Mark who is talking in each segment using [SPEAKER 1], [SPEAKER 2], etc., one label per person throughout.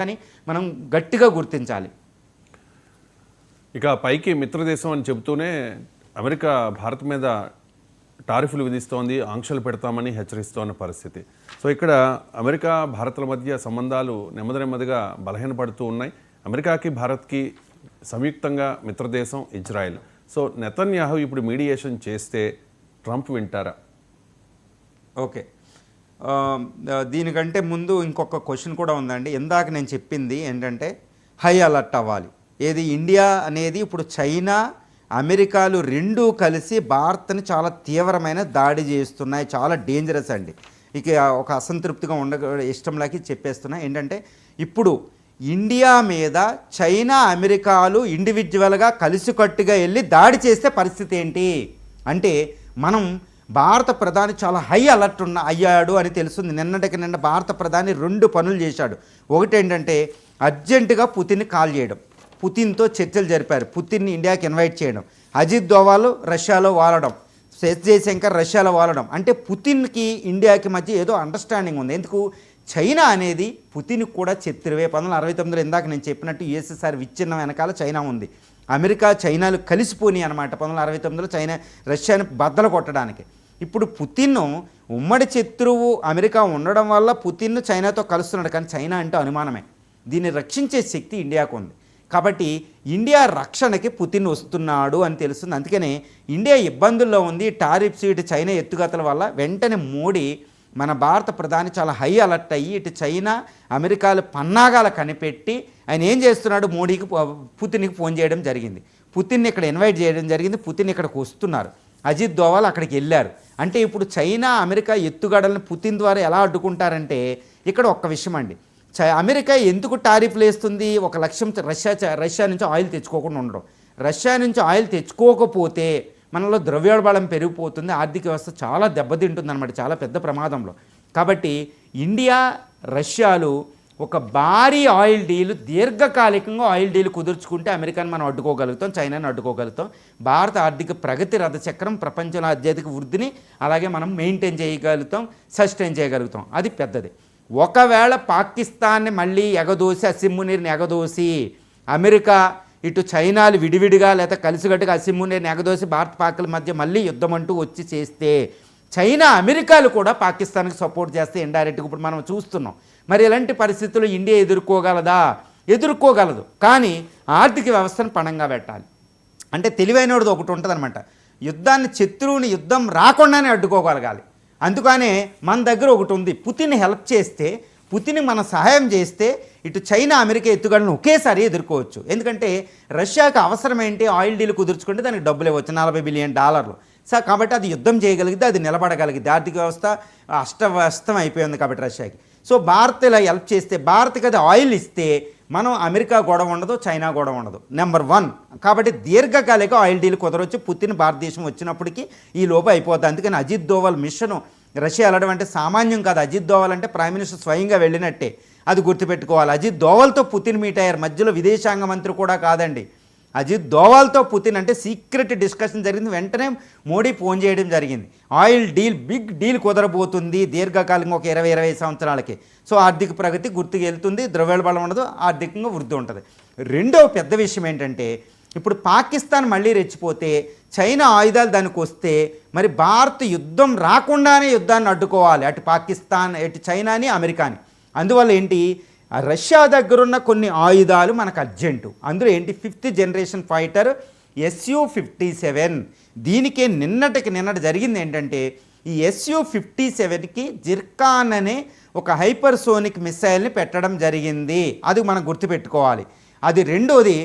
[SPEAKER 1] కానీ మనం గట్టిగా గుర్తించాలి.
[SPEAKER 2] ఇక పైకి మిత్రదేశం అని చెబుతూనే అమెరికా భారత్ మీద టారిఫ్లు విధిస్తోంది, ఆంక్షలు పెడతామని హెచ్చరిస్తోన్న పరిస్థితి. సో ఇక్కడ అమెరికా భారత్ల మధ్య సంబంధాలు నెమ్మదిగా బలహీనపడుతూ ఉన్నాయి. అమెరికాకి భారత్కి సంయుక్తంగా మిత్రదేశం ఇజ్రాయెల్. సో నెతన్యాహు ఇప్పుడు మీడియేషన్ చేస్తే ట్రంప్ వింటారా?
[SPEAKER 1] ఓకే, దీనికంటే ముందు ఇంకొక క్వశ్చన్ కూడా ఉందండి. ఇందాక నేను చెప్పింది ఏంటంటే హై అలర్ట్ అవ్వాలి. ఏది ఇండియా అనేది ఇప్పుడు చైనా అమెరికాలు రెండూ కలిసి భారత్ని చాలా తీవ్రమైన దాడి చేస్తున్నాయి. చాలా డేంజరస్ అండి. ఇక ఒక అసంతృప్తిగా ఇష్టంలాకి చెప్పేస్తున్నా. ఏంటంటే ఇప్పుడు ఇండియా మీద చైనా అమెరికాలు ఇండివిజువల్గా కలిసికట్టుగా వెళ్ళి దాడి చేస్తే పరిస్థితి ఏంటి అంటే, మనం భారత ప్రధాని చాలా హై అలర్ట్ అయ్యాడు అని తెలుస్తుంది. నిన్న భారత ప్రధాని 2 పనులు చేశాడు. ఒకటి ఏంటంటే అర్జెంటుగా పుతిన్ని కాల్ చేయడం, పుతిన్తో చర్చలు జరిపారు, పుతిన్ని ఇండియాకి ఇన్వైట్ చేయడం, అజిత్ దోవాల్ రష్యాలో వాలడం, ఎస్ జయశంకర్ రష్యాలో వాలడం. అంటే పుతిన్కి ఇండియాకి మధ్య ఏదో అండర్స్టాండింగ్ ఉంది. ఎందుకు? చైనా అనేది పుతిన్కి కూడా శత్రువే. 1969 ఇందాక నేను చెప్పినట్టు యుఎస్ఎస్ఆర్ విచ్ఛిన్నం వెనకాల చైనా ఉంది. అమెరికా చైనాలు కలిసిపోయి అనమాట 1969లో చైనా రష్యాని బద్దలు కొట్టడానికి. ఇప్పుడు పుతిన్ ఉమ్మడి శత్రువు అమెరికా ఉండడం వల్ల పుతిన్ చైనాతో కలుస్తున్నాడు. కానీ చైనా అంటే అనుమానమే. దీన్ని రక్షించే శక్తి ఇండియాకు ఉంది. కాబట్టి ఇండియా రక్షణకి పుతిన్ వస్తున్నాడు అని తెలుస్తుంది. అందుకనే ఇండియా ఇబ్బందుల్లో ఉంది. టారిఫ్స్ ఇటు చైనా ఎత్తుగతల వల్ల వెంటనే మోడీ మన భారత ప్రధాని చాలా హై అలర్ట్ అయ్యి ఇటు చైనా అమెరికాలు పన్నాగాలు కనిపెట్టి ఆయన ఏం చేస్తున్నాడు, మోడీకి పుతిన్కి ఫోన్ చేయడం జరిగింది. పుతిన్ని ఇక్కడ ఇన్వైట్ చేయడం జరిగింది. పుతిన్ ఇక్కడికి వస్తున్నారు. అజిత్ దోవాల్ అక్కడికి వెళ్ళారు. అంటే ఇప్పుడు చైనా అమెరికా ఎత్తుగడలను పుతిన్ ద్వారా ఎలా అడ్డుకుంటారంటే, ఇక్కడ ఒక్క విషయం అండి. అమెరికా ఎందుకు టారిఫ్లు వేస్తుంది? ఒక లక్ష్యం రష్యా నుంచి ఆయిల్ తెచ్చుకోకుండా ఉండడం. రష్యా నుంచి ఆయిల్ తెచ్చుకోకపోతే మనలో ద్రవ్యోల్బణం పెరిగిపోతుంది, ఆర్థిక వ్యవస్థ చాలా దెబ్బతింటుంది అనమాట, చాలా పెద్ద ప్రమాదంలో. కాబట్టి ఇండియా రష్యాలు ఒక భారీ ఆయిల్ డీల్, దీర్ఘకాలికంగా ఆయిల్ డీల్ కుదుర్చుకుంటే అమెరికాని మనం అడ్డుకోగలుగుతాం, చైనాని అడ్డుకోగలుగుతాం. భారత ఆర్థిక ప్రగతి రథచక్రం ప్రపంచంలో అత్యధిక వృద్ధిని అలాగే మనం మెయింటైన్ చేయగలుగుతాం, సస్టైన్ చేయగలుగుతాం. అది పెద్దది. ఒకవేళ పాకిస్తాన్ని మళ్ళీ ఎగదోసి, అసిమ్మునీర్ని ఎగదోసి అమెరికా ఇటు చైనాలు విడివిడిగా లేదా కలిసికట్టుగా అసిమ్మునీర్ని ఎగదోసి భారత పాక్ల మధ్య మళ్ళీ యుద్ధం అంటూ వచ్చి చేస్తే చైనా అమెరికాలు కూడా పాకిస్తాన్కి సపోర్ట్ చేస్తే ఇండైరెక్ట్గా ఇప్పుడు మనం చూస్తున్నాం. మరి ఇలాంటి పరిస్థితుల్లో ఇండియా ఎదుర్కోగలదా? ఎదుర్కోగలదు. కానీ ఆర్థిక వ్యవస్థను పణంగా పెట్టాలి. అంటే తెలివైనది ఒకటి ఉంటుంది అనమాట. శత్రువుని యుద్ధం రాకుండానే అడ్డుకోగలగాలి. అందుకనే మన దగ్గర ఒకటి ఉంది. పుతిన్ హెల్ప్ చేస్తే, పుతిన్ మన సహాయం చేస్తే ఇటు చైనా అమెరికా ఎత్తుగడలను ఒకేసారి ఎదుర్కోవచ్చు. ఎందుకంటే రష్యాకి అవసరం ఏంటి? ఆయిల్ డీల్ కుదుర్చుకుంటే దానికి డబ్బులు ఇవ్వచ్చు, $40 బిలియన్. కాబట్టి అది యుద్ధం చేయగలిగితే అది నిలబడగలిగితే. ఆర్థిక వ్యవస్థ అస్తవ్యస్తం అయిపోయింది కాబట్టి రష్యాకి. సో భారత్ ఇలా హెల్ప్ చేస్తే, భారత్కి అది ఆయిల్ ఇస్తే మనం అమెరికా గొడవ ఉండదు, చైనా గొడవ ఉండదు. నెంబర్ 1. కాబట్టి దీర్ఘకాలిక ఆయిల్ డీల్ కుదరవచ్చు. పుతిన్ భారతదేశం వచ్చినప్పటికీ ఈ లోపు అయిపోతుంది. అందుకని అజిత్ దోవల్ మిషను రష్యా వెళ్ళడం అంటే సామాన్యం కాదు. అజిత్ దోవల్ అంటే ప్రైమ్ మినిస్టర్ స్వయంగా వెళ్ళినట్టే, అది గుర్తుపెట్టుకోవాలి. అజిత్ దోవల్తో పుతిన్ మీట్ అయ్యారు. మధ్యలో విదేశాంగ మంత్రి కూడా కాదండి. అజిత్ దోవాల్తో పుతిన్ అంటే సీక్రెట్ డిస్కషన్ జరిగింది. వెంటనే మోడీ ఫోన్ చేయడం జరిగింది. ఆయిల్ డీల్, బిగ్ డీల్ కుదరబోతుంది దీర్ఘకాలంగా, ఒక 20-25 సంవత్సరాలకి. సో ఆర్థిక ప్రగతి గుర్తుకు వెళ్తుంది, ద్రవ్యోల్బణం ఉండదు, ఆర్థికంగా వృద్ధి ఉంటుంది. రెండవ పెద్ద విషయం ఏంటంటే, ఇప్పుడు పాకిస్తాన్ మళ్ళీ రెచ్చిపోతే, చైనా ఆయుధాలు దానికి వస్తే మరి భారత్ యుద్ధం రాకుండానే యుద్ధాన్ని అడ్డుకోవాలి, అటు పాకిస్తాన్, ఇటు చైనాని, అమెరికాని. అందువల్ల ఏంటి, రష్యా దగ్గరున్న కొన్ని ఆయుధాలు మనకు అర్జెంటు. అందులో ఏంటి, 5th జనరేషన్ ఫైటర్ Su-57. దీనికే నిన్నటి జరిగింది ఏంటంటే, ఈ Su-57కి జిర్కాన్ అనే ఒక హైపర్సోనిక్ మిసైల్ని పెట్టడం జరిగింది. అది మనం గుర్తుపెట్టుకోవాలి. అది రెండోది,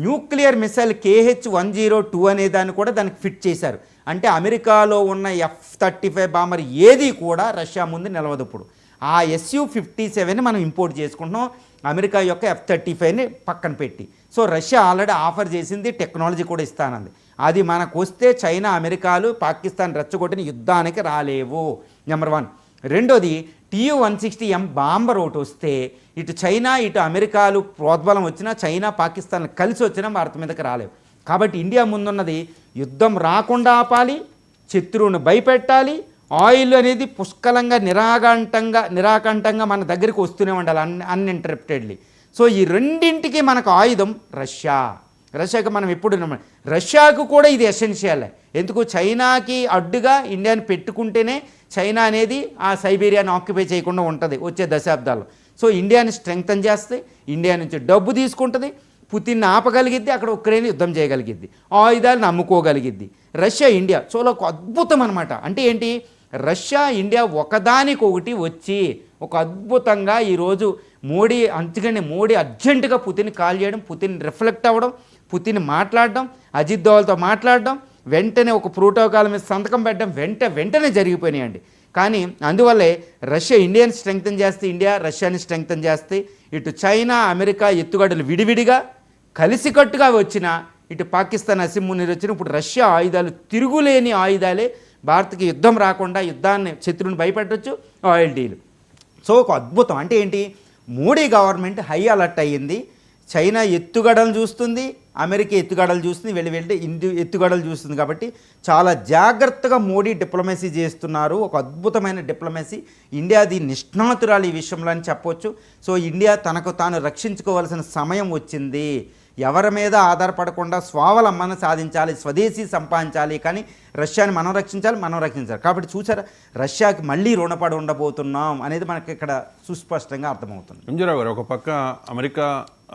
[SPEAKER 1] న్యూక్లియర్ మిసైల్ KH-102 అనే దాన్ని కూడా దానికి ఫిట్ చేశారు. అంటే అమెరికాలో ఉన్న F-35 బాంబర్ ఏది కూడా రష్యా ముందు నిలవదు. ఇప్పుడు ఆ Su-57ని మనం ఇంపోర్ట్ చేసుకుంటున్నాం, అమెరికా యొక్క F-35ని పక్కన పెట్టి. సో రష్యా ఆల్రెడీ ఆఫర్ చేసింది, టెక్నాలజీ కూడా ఇస్తానంది. అది మనకు వస్తే చైనా అమెరికాలు పాకిస్తాన్ రెచ్చగొట్టిన యుద్ధానికి రాలేవు. నెంబర్ 1. రెండోది, Tu-160M బాంబర్ ఒకటి వస్తే ఇటు చైనా ఇటు అమెరికాలు ప్రోద్బలం వచ్చినా, చైనా పాకిస్తాన్ కలిసి వచ్చినా భారత్ మీదకి రాలేవు. కాబట్టి ఇండియా ముందున్నది యుద్ధం రాకుండా ఆపాలి, శత్రువును భయపెట్టాలి, ఆయిల్ అనేది పుష్కలంగా నిరాకంఠంగా మన దగ్గరికి వస్తూనే ఉండాలి, అన్ఇంటరప్టెడ్లీ. సో ఈ రెండింటికి మనకు ఆయుధం రష్యాకి మనం ఎప్పుడు రష్యాకు కూడా ఇది ఎసెన్షియల్. ఎందుకు, చైనాకి అడ్డుగా ఇండియాని పెట్టుకుంటేనే చైనా అనేది ఆ సైబీరియాని ఆక్యుపై చేయకుండా ఉంటుంది వచ్చే దశాబ్దాల్లో. సో ఇండియాని స్ట్రెంగ్తన్ చేస్తే, ఇండియా నుంచి డబ్బు తీసుకుంటుంది, పుతిన్ని ఆపగలిగిద్ది, అక్కడ ఉక్రెయిన్ యుద్ధం చేయగలిగిద్ది, ఆయుధాలను అమ్ముకోగలిగిద్ది. రష్యా ఇండియా చాలా ఒక అద్భుతం అనమాట. అంటే ఏంటి, రష్యా ఇండియా ఒకదానికొకటి వచ్చి ఒక అద్భుతంగా ఈరోజు మోడీ అర్జెంటుగా పుతిన్ కాల్ చేయడం, పుతిన్ రిఫ్లెక్ట్ అవ్వడం, పుతిన్ మాట్లాడడం, అజిత్ దోవల్తో మాట్లాడడం, వెంటనే ఒక ప్రోటోకాల్ మీద సంతకం పెట్టడం వెంటనే జరిగిపోయినాయండి. కానీ అందువల్లే రష్యా ఇండియాని స్ట్రెంగ్తన్ చేస్తే, ఇండియా రష్యాని స్ట్రెంగ్తన్ చేస్తే, ఇటు చైనా అమెరికా ఎత్తుగడలు విడివిడిగా కలిసికట్టుగా వచ్చిన, ఇటు పాకిస్తాన్ అసిమ్మునీరు వచ్చిన, ఇప్పుడు రష్యా ఆయుధాలు తిరుగులేని ఆయుధాలే భారత్కి యుద్ధం రాకుండా యుద్ధాన్ని శత్రువుని భయపెట్టవచ్చు, ఆయిల్ డీల్. సో ఒక అద్భుతం. అంటే ఏంటి, మోడీ గవర్నమెంట్ హై అలర్ట్ అయ్యింది. చైనా ఎత్తుగడలు చూస్తుంది, అమెరికా ఎత్తుగడలు చూస్తుంది, వెళ్ళి ఎత్తుగడలు చూస్తుంది. కాబట్టి చాలా జాగ్రత్తగా మోడీ డిప్లొమసీ చేస్తున్నారు. ఒక అద్భుతమైన డిప్లొమసీ. ఇండియా దీని నిష్ణాతురాలు ఈ విషయంలో అని చెప్పవచ్చు. సో ఇండియా తనకు తాను రక్షించుకోవాల్సిన సమయం వచ్చింది. ఎవరి మీద ఆధారపడకుండా స్వావలంబన సాధించాలి, స్వదేశీ సంపాదించాలి. కానీ రష్యాని మనం రక్షించాలి. కాబట్టి చూసారా, రష్యాకి మళ్ళీ రుణపడి ఉండబోతున్నాం అనేది మనకి ఇక్కడ సుస్పష్టంగా అర్థమవుతుంది.
[SPEAKER 2] ఎంజీరావు గారు, ఒక పక్క అమెరికా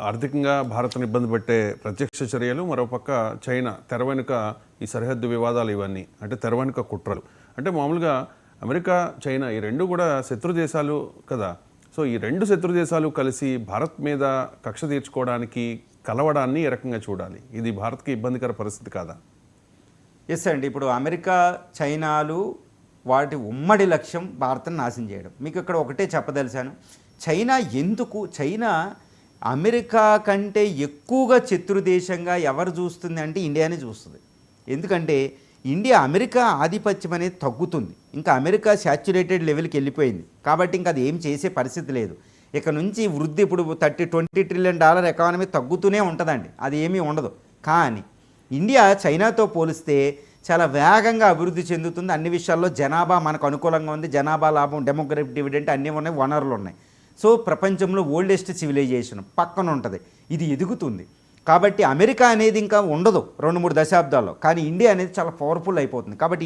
[SPEAKER 2] ఆర్థికంగా భారత్ను ఇబ్బంది పెట్టే ప్రత్యక్ష చర్యలు, మరోపక్క చైనా తెర వెనుక ఈ సరిహద్దు వివాదాలు, ఇవన్నీ అంటే తెర వెనుక కుట్రలు. అంటే మామూలుగా అమెరికా చైనా ఈ రెండు కూడా శత్రు దేశాలు కదా. సో ఈ రెండు శత్రు దేశాలు కలిసి భారత్ మీద కక్ష తీర్చుకోవడానికి కలవడాన్ని ఏ రకంగా చూడాలి? ఇది భారత్కి ఇబ్బందికర పరిస్థితి కాదా?
[SPEAKER 1] ఎస్ అండి. ఇప్పుడు అమెరికా చైనాలు వాటి ఉమ్మడి లక్ష్యం భారత్ని నాశనం చేయడం. మీకు ఇక్కడ ఒకటే చెప్పదలిచాను, చైనా అమెరికా కంటే ఎక్కువగా శత్రు దేశంగా ఎవరు చూస్తుంది అంటే ఇండియానే చూస్తుంది. ఎందుకంటే ఇండియా అమెరికా ఆధిపత్యం అనేది తగ్గుతుంది. ఇంకా అమెరికా శాచ్యురేటెడ్ లెవెల్కి వెళ్ళిపోయింది. కాబట్టి ఇంకా అది ఏం చేసే పరిస్థితి లేదు. ఇక నుంచి వృద్ధి ఇప్పుడు $20 ట్రిలియన్ ఎకానమీ తగ్గుతూనే ఉంటుందండి, అది ఏమీ ఉండదు. కానీ ఇండియా చైనాతో పోలిస్తే చాలా వేగంగా అభివృద్ధి చెందుతుంది. అన్ని విషయాల్లో జనాభా మనకు అనుకూలంగా ఉంది, జనాభా లాభం, డెమోగ్రఫిక్ డివిడెంట్ అన్నీ ఉన్నాయి, వనరులు ఉన్నాయి. సో ప్రపంచంలో ఓల్డెస్ట్ సివిలైజేషన్ పక్కన ఉంటుంది, ఇది ఎదుగుతుంది. కాబట్టి అమెరికా అనేది ఇంకా ఉండదు 2-3 దశాబ్దాల్లో. కానీ ఇండియా అనేది చాలా పవర్ఫుల్ అయిపోతుంది. కాబట్టి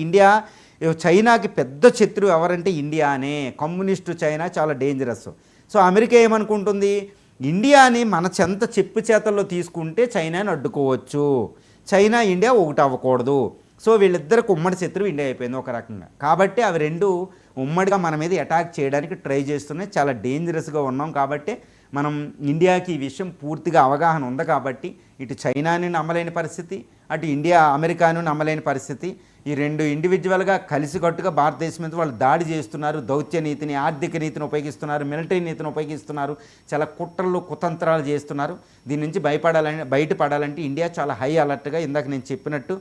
[SPEAKER 1] చైనాకి పెద్ద శత్రువు ఎవరంటే ఇండియానే. కమ్యూనిస్టు చైనా చాలా డేంజరస్. సో అమెరికా ఏమనుకుంటుంది, ఇండియాని మన చెప్పు చేతల్లో తీసుకుంటే చైనాని అడ్డుకోవచ్చు, చైనా ఇండియా ఒకటి అవ్వకూడదు. సో వీళ్ళిద్దరికి ఉమ్మడి శత్రువు ఇండియా అయిపోయింది ఒక రకంగా. కాబట్టి అవి రెండు ఉమ్మడిగా మన మీద అటాక్ చేయడానికి ట్రై చేస్తున్నాయి. చాలా డేంజరస్గా ఉన్నాం. కాబట్టి మనం ఇండియాకి ఈ విషయం పూర్తిగా అవగాహన ఉంది. కాబట్టి ఇటు చైనాని నమ్మలేని పరిస్థితి, అటు అమెరికాను నమ్మలేని పరిస్థితి. ఈ రెండు ఇండివిజువల్గా కలిసికట్టుగా భారతదేశం మీద వాళ్ళు దాడి చేస్తున్నారు. దౌత్య నీతిని, ఆర్థిక నీతిని ఉపయోగిస్తున్నారు, మిలిటరీ నీతిని ఉపయోగిస్తున్నారు, చాలా కుట్రలు కుతంత్రాలు చేస్తున్నారు. దీని నుంచి బయటపడాలంటే ఇండియా చాలా హై అలర్ట్గా, ఇందాక నేను చెప్పినట్టు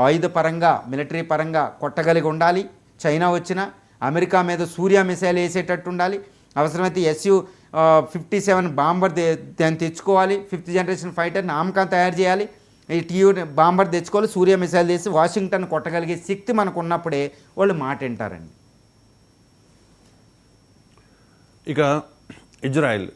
[SPEAKER 1] ఆయుధ పరంగా, మిలిటరీ పరంగా కొట్టగలిగి ఉండాలి. చైనా వచ్చినా అమెరికా మీద సూర్య మిసైల్ వేసేటట్టు ఉండాలి. అవసరమైతే SU-57 బాంబర్ దాన్ని తెచ్చుకోవాలి. 5th జనరేషన్ ఫైటర్ నామకాన్ తయారు చేయాలి. ఈ TU బాంబర్ తెచ్చుకోవాలి. సూర్య మిసైల్ చేసి వాషింగ్టన్ కొట్టగలిగే శక్తి మనకు ఉన్నప్పుడే వాళ్ళు మాట వింటారండి.
[SPEAKER 2] ఇక ఇజ్రాయెల్